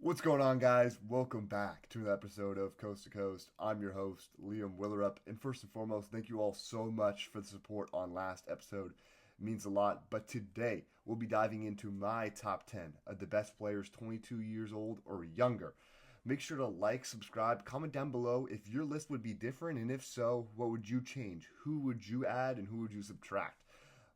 What's going on, guys? Welcome back to an episode of Coast to Coast. I'm your host, Liam Willerup. And first and foremost, thank you all so much for the support on last episode. It means a lot. But today, we'll be diving into my top 10 of the best players 22 years old or younger. Make sure to like, subscribe, comment down below if your list would be different, and if so, what would you change? Who would you add and who would you subtract?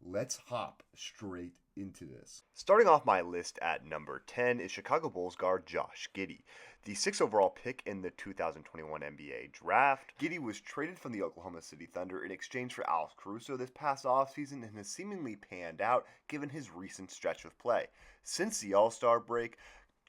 Let's hop straight into this. Starting off my list at number 10 is Chicago Bulls guard Josh Giddey, the 6th overall pick in the 2021 NBA draft. Giddey was traded from the Oklahoma City Thunder in exchange for Alex Caruso this past offseason and has seemingly panned out given his recent stretch of play. Since the All-Star break,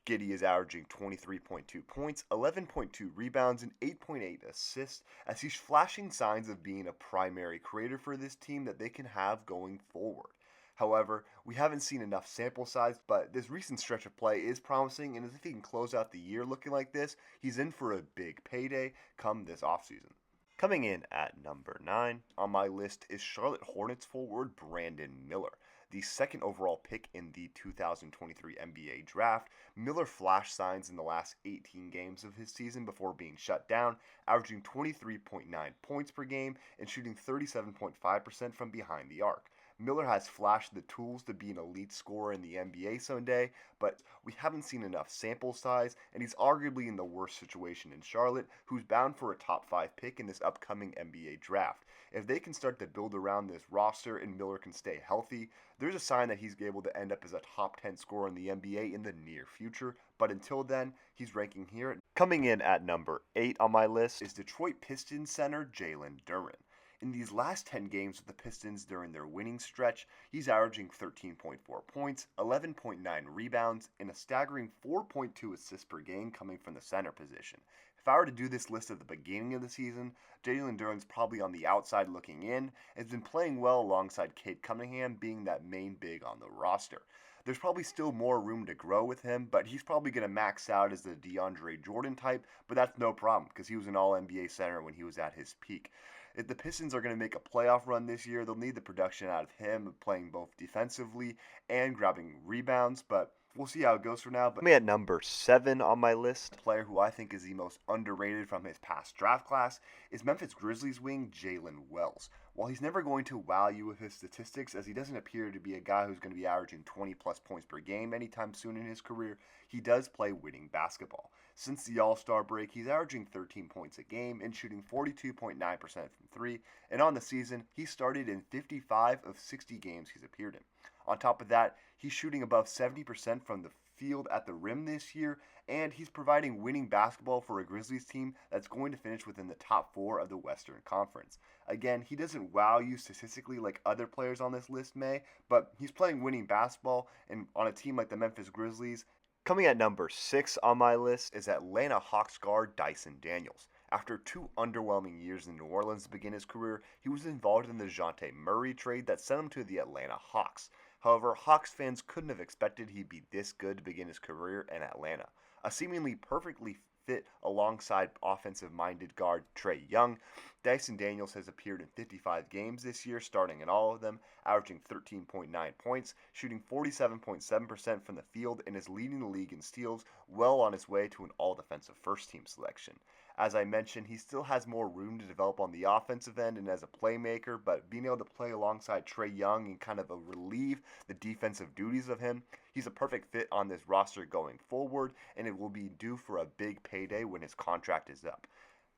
Giddey is averaging 23.2 points, 11.2 rebounds, and 8.8 assists as he's flashing signs of being a primary creator for this team that they can have going forward. However, we haven't seen enough sample size, but this recent stretch of play is promising, and if he can close out the year looking like this, he's in for a big payday come this offseason. Coming in at number 9 on my list is Charlotte Hornets forward Brandon Miller. The 2nd overall pick in the 2023 NBA draft, Miller flashed signs in the last 18 games of his season before being shut down, averaging 23.9 points per game and shooting 37.5% from behind the arc. Miller has flashed the tools to be an elite scorer in the NBA someday, but we haven't seen enough sample size, and he's arguably in the worst situation in Charlotte, who's bound for a top 5 pick in this upcoming NBA draft. If they can start to build around this roster and Miller can stay healthy, there's a sign that he's able to end up as a top 10 scorer in the NBA in the near future, but until then, he's ranking here. Coming in at number 8 on my list is Detroit Pistons center Jalen Duren. In these last 10 games with the Pistons during their winning stretch, he's averaging 13.4 points, 11.9 rebounds, and a staggering 4.2 assists per game coming from the center position. If I were to do this list at the beginning of the season, Jalen Duren's probably on the outside looking in, and has been playing well alongside Cade Cunningham being that main big on the roster. There's probably still more room to grow with him, but he's probably going to max out as the DeAndre Jordan type, but that's no problem because he was an All-NBA center when he was at his peak. If the Pistons are going to make a playoff run this year, they'll need the production out of him, playing both defensively and grabbing rebounds, but we'll see how it goes for now. But me at number 7 on my list, a player who I think is the most underrated from his past draft class, is Memphis Grizzlies wing Jalen Wells. While he's never going to wow you with his statistics, as he doesn't appear to be a guy who's going to be averaging 20 plus points per game anytime soon in his career, he does play winning basketball. Since the All-Star break, he's averaging 13 points a game and shooting 42.9% from 3, and on the season, he started in 55 of 60 games he's appeared in. On top of that, he's shooting above 70% from the field at the rim this year, and he's providing winning basketball for a Grizzlies team that's going to finish within the top 4 of the Western Conference. Again, he doesn't wow you statistically like other players on this list may, but he's playing winning basketball, and on a team like the Memphis Grizzlies. Coming at number 6 on my list is Atlanta Hawks guard Dyson Daniels. After 2 underwhelming years in New Orleans to begin his career, he was involved in the DeJounte Murray trade that sent him to the Atlanta Hawks. However, Hawks fans couldn't have expected he'd be this good to begin his career in Atlanta. A seemingly perfectly fit alongside offensive-minded guard Trae Young, Dyson Daniels has appeared in 55 games this year, starting in all of them, averaging 13.9 points, shooting 47.7% from the field, and is leading the league in steals, well on his way to an all-defensive first-team selection. As I mentioned, he still has more room to develop on the offensive end and as a playmaker, but being able to play alongside Trae Young and kind of relieve the defensive duties of him, he's a perfect fit on this roster going forward, and it will be due for a big payday when his contract is up.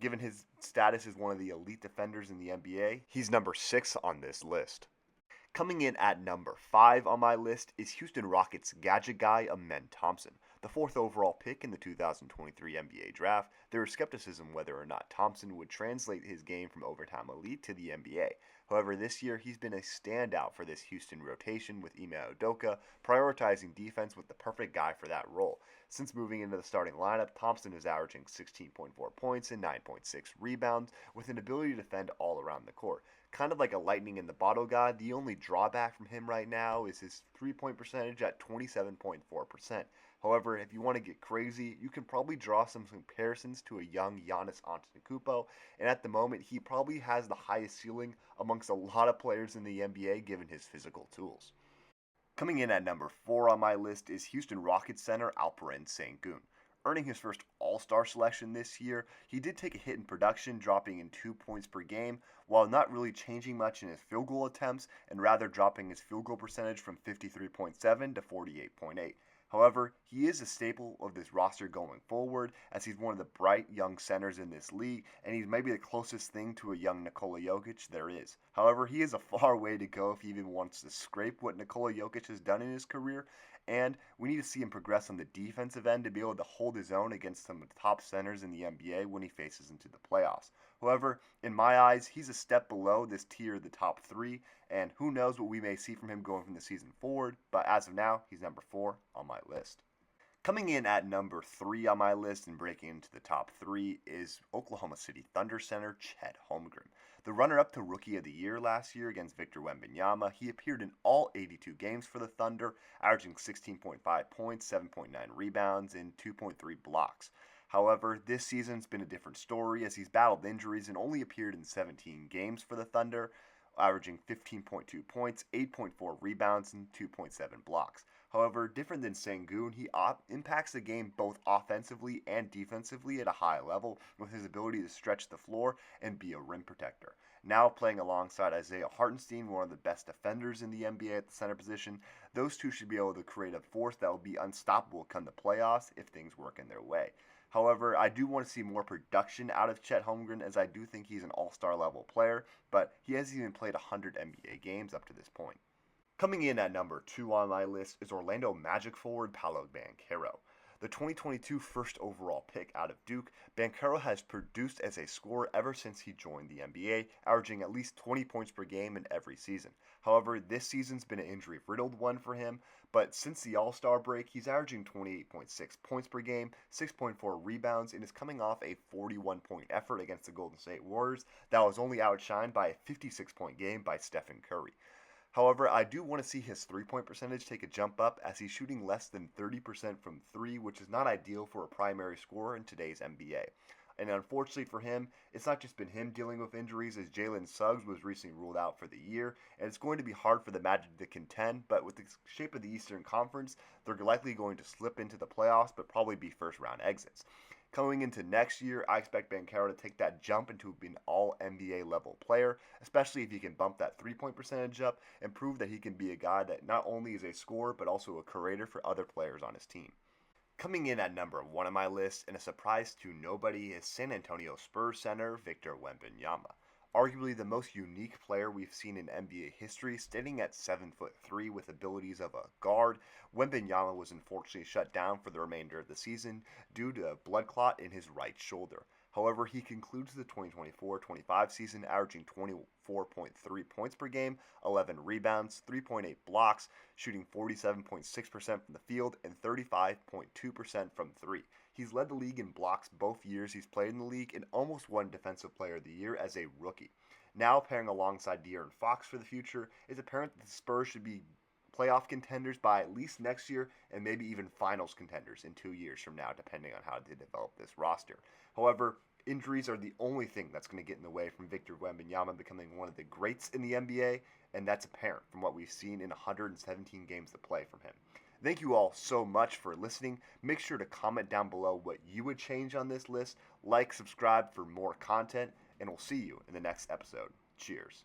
Given his status as one of the elite defenders in the NBA, he's number 6 on this list. Coming in at number 5 on my list is Houston Rockets gadget guy Amen Thompson. The 4th overall pick in the 2023 NBA draft, there is skepticism whether or not Thompson would translate his game from overtime elite to the NBA. However, this year he's been a standout for this Houston rotation with Ime Udoka, prioritizing defense with the perfect guy for that role. Since moving into the starting lineup, Thompson is averaging 16.4 points and 9.6 rebounds with an ability to defend all around the court. Kind of like a lightning in the bottle guy, the only drawback from him right now is his three-point percentage at 27.4%. However, if you want to get crazy, you can probably draw some comparisons to a young Giannis Antetokounmpo, and at the moment, he probably has the highest ceiling amongst a lot of players in the NBA given his physical tools. Coming in at number 4 on my list is Houston Rockets center Alperen Sengun. earning his first All-Star selection this year. He did take a hit in production, dropping in 2 points per game, while not really changing much in his field goal attempts, and rather dropping his field goal percentage from 53.7 to 48.8. However, he is a staple of this roster going forward, as he's one of the bright young centers in this league, and he's maybe the closest thing to a young Nikola Jokic there is. However, he is a far way to go if he even wants to scrape what Nikola Jokic has done in his career, and we need to see him progress on the defensive end to be able to hold his own against some of the top centers in the NBA when he faces into the playoffs. However, in my eyes, he's a step below this tier of the top 3, and who knows what we may see from him going from the season forward, but as of now, he's number 4 on my list. Coming in at number 3 on my list and breaking into the top 3 is Oklahoma City Thunder center Chet Holmgren. The runner-up to Rookie of the Year last year against Victor Wembanyama, he appeared in all 82 games for the Thunder, averaging 16.5 points, 7.9 rebounds, and 2.3 blocks. However, this season's been a different story as he's battled injuries and only appeared in 17 games for the Thunder, averaging 15.2 points, 8.4 rebounds, and 2.7 blocks. However, different than Sengun, he impacts the game both offensively and defensively at a high level with his ability to stretch the floor and be a rim protector. Now playing alongside Isaiah Hartenstein, one of the best defenders in the NBA at the center position, those two should be able to create a force that will be unstoppable come the playoffs if things work in their way. However, I do want to see more production out of Chet Holmgren as I do think he's an all-star level player, but he hasn't even played 100 NBA games up to this point. Coming in at number 2 on my list is Orlando Magic forward Paolo Banchero. The 2022 first overall pick out of Duke, Banchero has produced as a scorer ever since he joined the NBA, averaging at least 20 points per game in every season. However, this season's been an injury-riddled one for him, but since the All-Star break, he's averaging 28.6 points per game, 6.4 rebounds, and is coming off a 41-point effort against the Golden State Warriors that was only outshined by a 56-point game by Stephen Curry. However, I do want to see his three-point percentage take a jump up as he's shooting less than 30% from 3, which is not ideal for a primary scorer in today's NBA. And unfortunately for him, it's not just been him dealing with injuries as Jalen Suggs was recently ruled out for the year, and it's going to be hard for the Magic to contend, but with the shape of the Eastern Conference, they're likely going to slip into the playoffs, but probably be first-round exits. Coming into next year, I expect Banchero to take that jump into being an all-NBA level player, especially if he can bump that three-point percentage up and prove that he can be a guy that not only is a scorer, but also a creator for other players on his team. Coming in at number 1 on my list, and a surprise to nobody, is San Antonio Spurs center Victor Wembanyama. Arguably the most unique player we've seen in NBA history, standing at 7'3" with abilities of a guard, Wembanyama was unfortunately shut down for the remainder of the season due to a blood clot in his right shoulder. However, he concludes the 2024-25 season averaging 24.3 points per game, 11 rebounds, 3.8 blocks, shooting 47.6% from the field and 35.2% from 3. He's led the league in blocks both years he's played in the league and almost won Defensive Player of the Year as a rookie. Now pairing alongside De'Aaron Fox for the future, it's apparent that the Spurs should be playoff contenders by at least next year and maybe even finals contenders in 2 years from now, depending on how they develop this roster. However, injuries are the only thing that's going to get in the way from Victor Wembanyama becoming one of the greats in the NBA, and that's apparent from what we've seen in 117 games of play from him. Thank you all so much for listening. Make sure to comment down below what you would change on this list, like, subscribe for more content, and we'll see you in the next episode. Cheers.